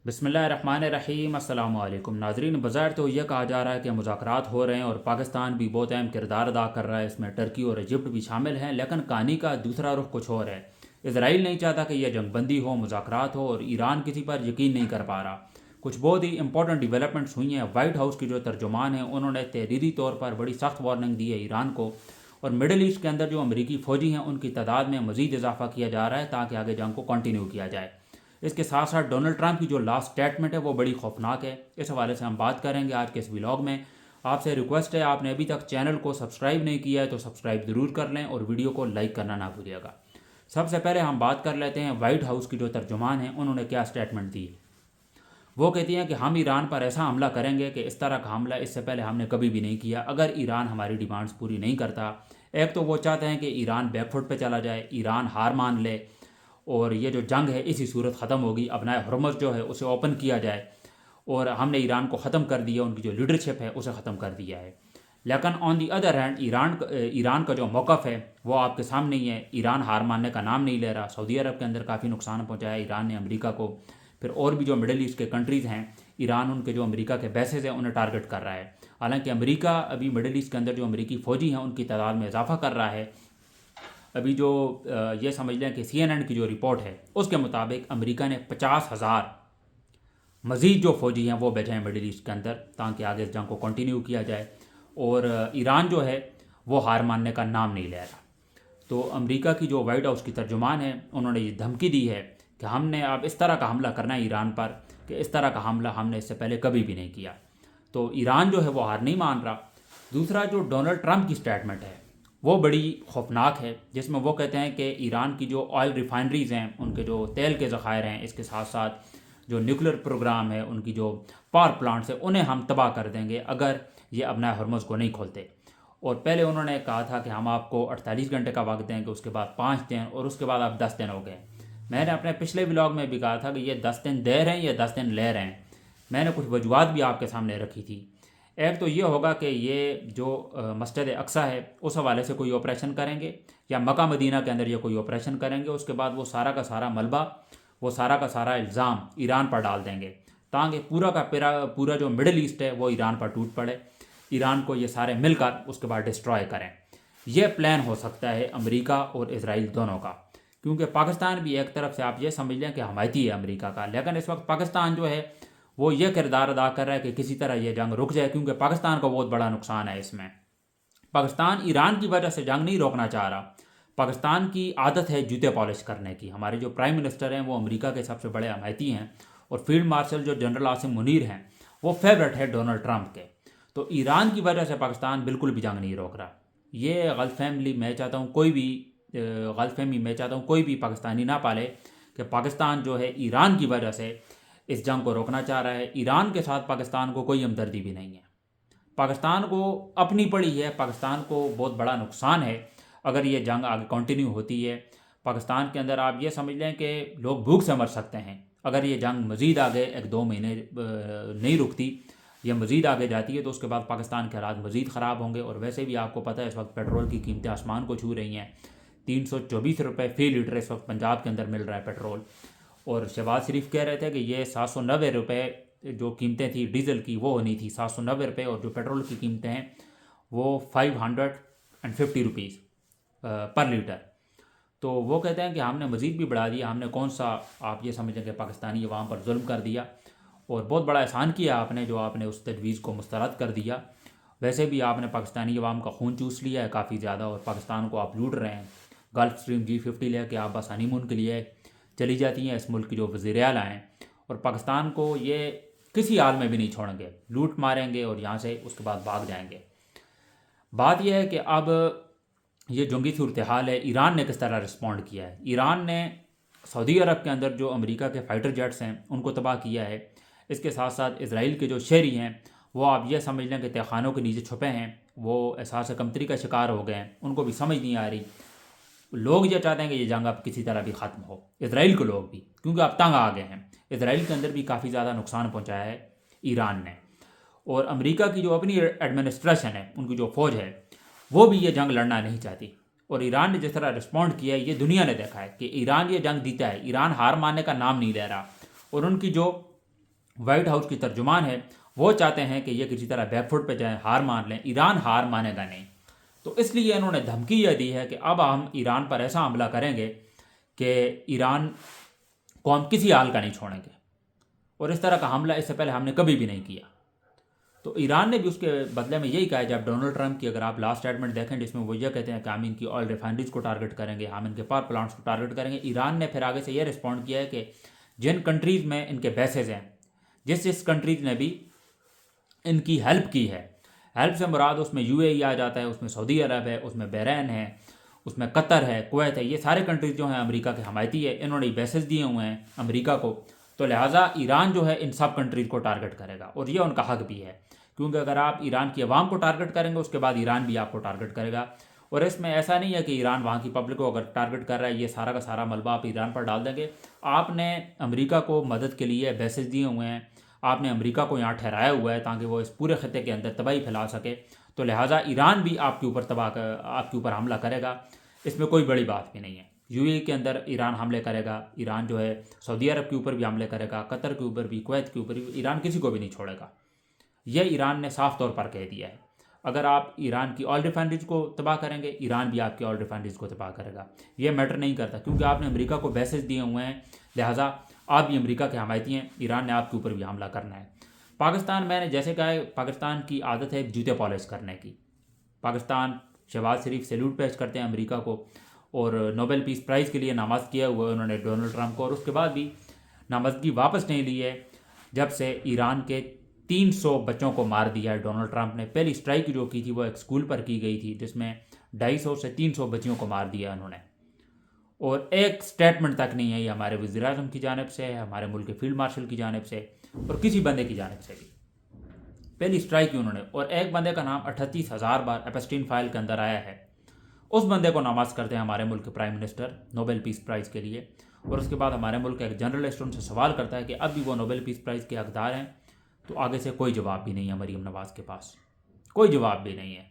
بسم اللہ الرحمن الرحیم۔ السلام علیکم ناظرین، بظاہر تو یہ کہا جا رہا ہے کہ مذاکرات ہو رہے ہیں اور پاکستان بھی بہت اہم کردار ادا کر رہا ہے، اس میں ٹرکی اور ایجپٹ بھی شامل ہیں، لیکن کہانی کا دوسرا رخ کچھ اور ہے۔ اسرائیل نہیں چاہتا کہ یہ جنگ بندی ہو، مذاکرات ہو، اور ایران کسی پر یقین نہیں کر پا رہا۔ کچھ بہت ہی امپورٹنٹ ڈیولپمنٹس ہوئی ہیں۔ وائٹ ہاؤس کی جو ترجمان ہیں انہوں نے تحریری طور پر بڑی سخت وارننگ دی ہے ایران کو، اور مڈل ایسٹ کے اندر جو امریکی فوجی ہیں ان کی تعداد میں مزید اضافہ کیا جا رہا ہے تاکہ آگے جنگ کو کنٹینیو کیا جائے۔ اس کے ساتھ ساتھ ڈونلڈ ٹرمپ کی جو لاسٹ اسٹیٹمنٹ ہے وہ بڑی خوفناک ہے۔ اس حوالے سے ہم بات کریں گے آج کے اس ولاگ میں۔ آپ سے ریکویسٹ ہے، آپ نے ابھی تک چینل کو سبسکرائب نہیں کیا ہے تو سبسکرائب ضرور کر لیں اور ویڈیو کو لائک کرنا نہ بھولیے گا۔ سب سے پہلے ہم بات کر لیتے ہیں وائٹ ہاؤس کی جو ترجمان ہیں انہوں نے کیا اسٹیٹمنٹ دی۔ وہ کہتی ہیں کہ ہم ایران پر ایسا حملہ کریں گے کہ اس طرح کا حملہ اس سے پہلے ہم نے کبھی بھی نہیں کیا اگر ایران ہماری ڈیمانڈز پوری نہیں کرتا۔ ایک تو وہ چاہتے ہیں کہ ایران بیک فٹ پہ چلا جائے، ایران ہار مان لے اور یہ جو جنگ ہے اسی صورت ختم ہوگی، ابنائے حرمز جو ہے اسے اوپن کیا جائے، اور ہم نے ایران کو ختم کر دیا، ان کی جو لیڈرشپ ہے اسے ختم کر دیا ہے۔ لیکن آن دی ادر ہینڈ ایران کا جو موقف ہے وہ آپ کے سامنے ہی ہے۔ ایران ہار ماننے کا نام نہیں لے رہا۔ سعودی عرب کے اندر کافی نقصان پہنچایا ایران نے امریکہ کو، پھر اور بھی جو مڈل ایسٹ کے کنٹریز ہیں ایران ان کے جو امریکہ کے بیسز ہیں انہیں ٹارگٹ کر رہا ہے۔ حالانکہ امریکہ ابھی مڈل ایسٹ کے اندر جو امریکی فوجی ہیں ان کی تعداد میں اضافہ کر رہا ہے۔ ابھی جو یہ سمجھ لیں کہ CNN کی جو رپورٹ ہے اس کے مطابق امریکہ نے 50,000 مزید جو فوجی ہیں وہ بیٹھے ہیں مڈل ایسٹ کے اندر تاکہ آگے اس جنگ کو کنٹینیو کیا جائے، اور ایران جو ہے وہ ہار ماننے کا نام نہیں لے رہا۔ تو امریکہ کی جو وائٹ ہاؤس کی ترجمان ہے انہوں نے یہ دھمکی دی ہے کہ ہم نے اب اس طرح کا حملہ کرنا ہے ایران پر کہ اس طرح کا حملہ ہم نے اس سے پہلے کبھی بھی نہیں کیا۔ تو ایران جو ہے وہ ہار نہیں مان رہا۔ دوسرا جو ڈونلڈ ٹرمپ کی سٹیٹمنٹ ہے وہ بڑی خوفناک ہے، جس میں وہ کہتے ہیں کہ ایران کی جو آئل ریفائنریز ہیں، ان کے جو تیل کے ذخائر ہیں، اس کے ساتھ ساتھ جو نیوکلیر پروگرام ہے، ان کی جو پاور پلانٹس ہیں، انہیں ہم تباہ کر دیں گے اگر یہ ابنائے ہرمز کو نہیں کھولتے۔ اور پہلے انہوں نے کہا تھا کہ ہم آپ کو 48 گھنٹے کا وقت دیں گے، اس کے بعد 5 دن، اور اس کے بعد اب 10 دن ہو گئے۔ میں نے اپنے پچھلے ولاگ میں بھی کہا تھا کہ یہ 10 دن دے رہے ہیں یا 10 دن لے رہے ہیں۔ میں نے کچھ وجوہات بھی آپ کے سامنے رکھی تھی۔ ایک تو یہ ہوگا کہ یہ جو مسجد اقصی ہے اس حوالے سے کوئی آپریشن کریں گے، یا مکہ مدینہ کے اندر یہ کوئی آپریشن کریں گے، اس کے بعد وہ سارا کا سارا ملبہ، وہ سارا کا سارا الزام ایران پر ڈال دیں گے تاکہ پورا کا پورا جو مڈل ایسٹ ہے وہ ایران پر ٹوٹ پڑے، ایران کو یہ سارے مل کر اس کے بعد ڈسٹرائے کریں۔ یہ پلان ہو سکتا ہے امریکہ اور اسرائیل دونوں کا، کیونکہ پاکستان بھی ایک طرف سے آپ یہ سمجھ لیں کہ حمایتی ہے امریکہ کا، لیکن اس وقت پاکستان جو ہے وہ یہ کردار ادا کر رہا ہے کہ کسی طرح یہ جنگ رک جائے، کیونکہ پاکستان کو بہت بڑا نقصان ہے اس میں۔ پاکستان ایران کی وجہ سے جنگ نہیں روکنا چاہ رہا۔ پاکستان کی عادت ہے جوتے پالش کرنے کی۔ ہمارے جو پرائم منسٹر ہیں وہ امریکہ کے سب سے بڑے حمایتی ہیں، اور فیلڈ مارشل جو جنرل عاصم منیر ہیں وہ فیورٹ ہے ڈونلڈ ٹرمپ کے۔ تو ایران کی وجہ سے پاکستان بالکل بھی جنگ نہیں روک رہا۔ یہ غلط فہمی میں چاہتا ہوں کوئی بھی پاکستانی نہ پالے کہ پاکستان جو ہے ایران کی وجہ سے اس جنگ کو روکنا چاہ رہا ہے۔ ایران کے ساتھ پاکستان کو کوئی ہمدردی بھی نہیں ہے۔ پاکستان کو اپنی پڑی ہے، پاکستان کو بہت بڑا نقصان ہے اگر یہ جنگ آگے کنٹینیو ہوتی ہے۔ پاکستان کے اندر آپ یہ سمجھ لیں کہ لوگ بھوک سے مر سکتے ہیں اگر یہ جنگ مزید آگے 1-2 مہینے نہیں رکتی، یہ مزید آگے جاتی ہے تو اس کے بعد پاکستان کے حالات مزید خراب ہوں گے۔ اور ویسے بھی آپ کو پتہ ہے اس وقت پیٹرول کی قیمتیں آسمان کو چھو رہی ہیں۔ 324 روپے فی لیٹر اس وقت پنجاب کے اندر مل رہا ہے پیٹرول، اور شہباز شریف کہہ رہے تھے کہ یہ 790 روپے جو قیمتیں تھی ڈیزل کی وہ ہونی تھی 790 روپے، اور جو پیٹرول کی قیمتیں ہیں وہ 550 روپیز پر لیٹر۔ تو وہ کہتے ہیں کہ ہم نے مزید بھی بڑھا دیا، ہم نے کون سا آپ یہ سمجھیں کہ پاکستانی عوام پر ظلم کر دیا، اور بہت بڑا احسان کیا آپ نے جو آپ نے اس تجویز کو مسترد کر دیا۔ ویسے بھی آپ نے پاکستانی عوام کا خون چوس لیا ہے کافی زیادہ، اور پاکستان کو آپ لوٹ رہے ہیں۔ گلف اسٹریم G50 لے کے آپ بس ہنی مون کے لیے چلی جاتی ہیں۔ اس ملک کی جو وزیر اعلیٰ ہیں، اور پاکستان کو یہ کسی حال میں بھی نہیں چھوڑیں گے، لوٹ ماریں گے اور یہاں سے اس کے بعد بھاگ جائیں گے۔ بات یہ ہے کہ اب یہ جنگی صورتحال ہے، ایران نے کس طرح رسپونڈ کیا ہے۔ ایران نے سعودی عرب کے اندر جو امریکہ کے فائٹر جیٹس ہیں ان کو تباہ کیا ہے۔ اس کے ساتھ ساتھ اسرائیل کے جو شہری ہیں وہ آپ یہ سمجھ لیں کہ تہہ خانوں کے نیچے چھپے ہیں، وہ احساس کمتری کا شکار ہو گئے ہیں، ان کو بھی سمجھ نہیں آ رہی۔ لوگ یہ چاہتے ہیں کہ یہ جنگ اب کسی طرح بھی ختم ہو، اسرائیل کے لوگ بھی، کیونکہ اب تنگ آ گئے ہیں۔ اسرائیل کے اندر بھی کافی زیادہ نقصان پہنچایا ہے ایران نے، اور امریکہ کی جو اپنی ایڈمنسٹریشن ہے، ان کی جو فوج ہے وہ بھی یہ جنگ لڑنا نہیں چاہتی۔ اور ایران نے جس طرح رسپونڈ کیا ہے یہ دنیا نے دیکھا ہے کہ ایران یہ جنگ جیتا ہے، ایران ہار ماننے کا نام نہیں لے رہا، اور ان کی جو وائٹ ہاؤس کی ترجمان ہے، وہ چاہتے ہیں کہ یہ کسی طرح بیک فٹ پہ جائیں، ہار مان لیں. ایران ہار مانے گا نہیں. تو اس لیے انہوں نے دھمکی یہ دی ہے کہ اب ہم ایران پر ایسا حملہ کریں گے کہ ایران کو ہم کسی حال کا نہیں چھوڑیں گے. اور اس طرح کا حملہ اس سے پہلے ہم نے کبھی بھی نہیں کیا. تو ایران نے بھی اس کے بدلے میں یہی کہا ہے. جب ڈونلڈ ٹرمپ کی اگر آپ لاسٹ اسٹیٹمنٹ دیکھیں جس میں وہ یہ کہتے ہیں کہ ہم ان کی آئل ریفائنریز کو ٹارگٹ کریں گے، ہم ان کے پاور پلانٹس کو ٹارگٹ کریں گے، ایران نے پھر آگے سے یہ رسپونڈ کیا ہے کہ جن کنٹریز میں ان کے بیسز ہیں، جس کنٹریز نے بھی ان کی ہیلپ کی ہے، ہیلپ سے مراد اس میں یو اے ای آ جاتا ہے، اس میں سعودی عرب ہے، اس میں بحرین ہے، اس میں قطر ہے، کویت ہے، یہ سارے کنٹریز جو ہیں امریکہ کے حمایتی ہے، انہوں نے بیسز دیے ہوئے ہیں امریکہ کو. تو لہٰذا ایران جو ہے ان سب کنٹریز کو ٹارگٹ کرے گا، اور یہ ان کا حق بھی ہے، کیونکہ اگر آپ ایران کی عوام کو ٹارگٹ کریں گے اس کے بعد ایران بھی آپ کو ٹارگٹ کرے گا. اور اس میں ایسا نہیں ہے کہ ایران وہاں کی پبلک کو اگر ٹارگٹ کر رہا ہے یہ سارا کا سارا ملبہ آپ ایران پر ڈال دیں گے. آپ نے امریکہ کو مدد کے لیے بیسز دیے ہوئے ہیں، آپ نے امریکہ کو یہاں ٹھہرایا ہوا ہے تاکہ وہ اس پورے خطے کے اندر تباہی پھیلا سکے. تو لہٰذا ایران بھی آپ کے اوپر حملہ کرے گا، اس میں کوئی بڑی بات بھی نہیں ہے. یو اے کے اندر ایران حملے کرے گا، ایران جو ہے سعودی عرب کے اوپر بھی حملے کرے گا، قطر کے اوپر بھی، کویت کے اوپر بھی، ایران کسی کو بھی نہیں چھوڑے گا. یہ ایران نے صاف طور پر کہہ دیا ہے. اگر آپ ایران کی آئل ریفائنریز کو تباہ کریں گے، ایران بھی آپ کی آئل ریفائنریز کو تباہ کرے گا. یہ میٹر نہیں کرتا کیونکہ آپ نے امریکہ کو بیسز دیے ہوئے ہیں، لہٰذا آپ بھی امریکہ کے حمایتی ہیں، ایران نے آپ کے اوپر بھی حملہ کرنا ہے. پاکستان، میں نے جیسے کہا ہے، پاکستان کی عادت ہے جوتے پالش کرنے کی. پاکستان شہباز شریف سیلوٹ پیش کرتے ہیں امریکہ کو، اور نوبل پیس پرائز کے لیے نامزد کیا ہوا ہے انہوں نے ڈونلڈ ٹرمپ کو، اور اس کے بعد بھی نامزدگی واپس نہیں لی ہے جب سے ایران کے 300 بچوں کو مار دیا ہے ڈونلڈ ٹرمپ نے. پہلی اسٹرائک جو کی تھی وہ ایک اسکول پر کی گئی تھی جس میں 250 سے 300 بچیوں کو مار دیا انہوں نے، اور ایک سٹیٹمنٹ تک نہیں ہے یہ ہمارے وزیر اعظم کی جانب سے، ہمارے ملک کے فیلڈ مارشل کی جانب سے، اور کسی بندے کی جانب سے بھی. پہلی اسٹرائک کی انہوں نے، اور ایک بندے کا نام 38,000 بار ایپسٹین فائل کے اندر آیا ہے. اس بندے کو نامزد کرتے ہیں ہمارے ملک کے پرائم منسٹر نوبل پیس پرائز کے لیے، اور اس کے بعد ہمارے ملک کا ایک جرنلسٹ ان سے سوال کرتا ہے کہ اب بھی وہ نوبل پیس پرائز کے حقدار ہیں. تو آگے سے کوئی جواب بھی نہیں ہے مریم نواز کے پاس، کوئی جواب بھی نہیں ہے.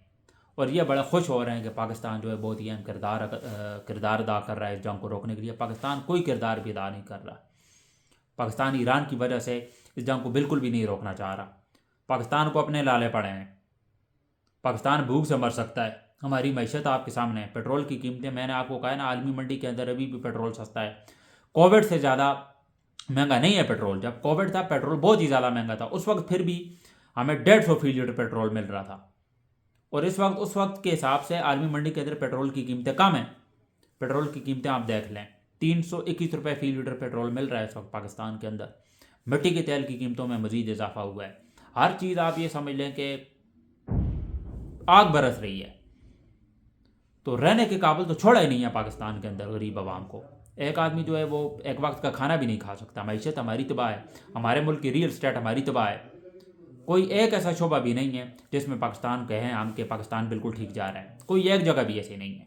اور یہ بڑے خوش ہو رہے ہیں کہ پاکستان جو ہے بہت ہی اہم کردار ادا کر رہا ہے اس جنگ کو روکنے کے لیے. پاکستان کوئی کردار بھی ادا نہیں کر رہا. پاکستان ایران کی وجہ سے اس جنگ کو بالکل بھی نہیں روکنا چاہ رہا. پاکستان کو اپنے لالے پڑے ہیں. پاکستان بھوک سے مر سکتا ہے. ہماری معیشت آپ کے سامنے ہے، پیٹرول کی قیمتیں، میں نے آپ کو کہا ہے نا، عالمی منڈی کے اندر ابھی بھی پیٹرول سستا ہے. کووڈ سے زیادہ مہنگا نہیں ہے پیٹرول. جب کووڈ تھا پیٹرول بہت ہی زیادہ مہنگا تھا، اس وقت پھر بھی ہمیں 150 فی لیٹر پیٹرول مل رہا تھا. اور اس وقت کے حساب سے عالمی منڈی کے اندر پیٹرول کی قیمتیں کم ہیں. پیٹرول کی قیمتیں آپ دیکھ لیں، 321 روپے فی لیٹر پیٹرول مل رہا ہے اس وقت پاکستان کے اندر. مٹی کے تیل کی قیمتوں میں مزید اضافہ ہوا ہے. ہر چیز آپ یہ سمجھ لیں کہ آگ برس رہی ہے. تو رہنے کے قابل تو چھوڑا ہی نہیں ہے پاکستان کے اندر غریب عوام کو. ایک آدمی جو ہے وہ ایک وقت کا کھانا بھی نہیں کھا سکتا. معیشت ہماری تباہ ہے، ہمارے ملک کی ریئل اسٹیٹ ہماری تباہ ہے. کوئی ایک ایسا شعبہ بھی نہیں ہے جس میں پاکستان کہیں ہم کہ پاکستان بالکل ٹھیک جا رہا ہے. کوئی ایک جگہ بھی ایسی نہیں ہے.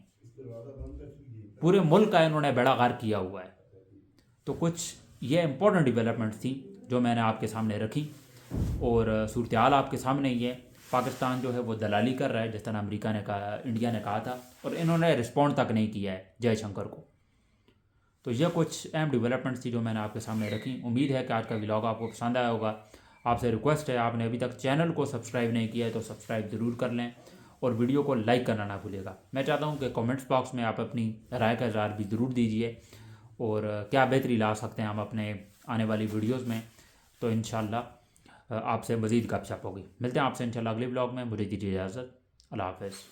پورے ملک کا انہوں نے بیڑا غرق کیا ہوا ہے. تو کچھ یہ امپورٹنٹ ڈیولپمنٹس تھیں جو میں نے آپ کے سامنے رکھی، اور صورتحال آپ کے سامنے ہی ہے. پاکستان جو ہے وہ دلالی کر رہا ہے جس طرح امریکہ نے کہا، انڈیا نے کہا تھا، اور انہوں نے رسپونڈ تک نہیں کیا ہے جے شنکر کو. تو یہ کچھ اہم ڈیولپمنٹس تھی جو میں نے آپ کے سامنے رکھی. امید ہے کہ آج کا ولاگ آپ کو پسند آیا ہوگا. آپ سے ریکویسٹ ہے، آپ نے ابھی تک چینل کو سبسکرائب نہیں کیا ہے تو سبسکرائب ضرور کر لیں، اور ویڈیو کو لائک کرنا نہ بھولیے گا. میں چاہتا ہوں کہ کامنٹس باکس میں آپ اپنی رائے کا اظہار بھی ضرور دیجیے، اور کیا بہتری لا سکتے ہیں ہم اپنے آنے والی ویڈیوز میں. تو انشاءاللہ آپ سے مزید گپ شپ ہوگی. ملتے ہیں آپ سے انشاءاللہ اگلے ولاگ میں. مجھے دیجیے اجازت. اللہ حافظ.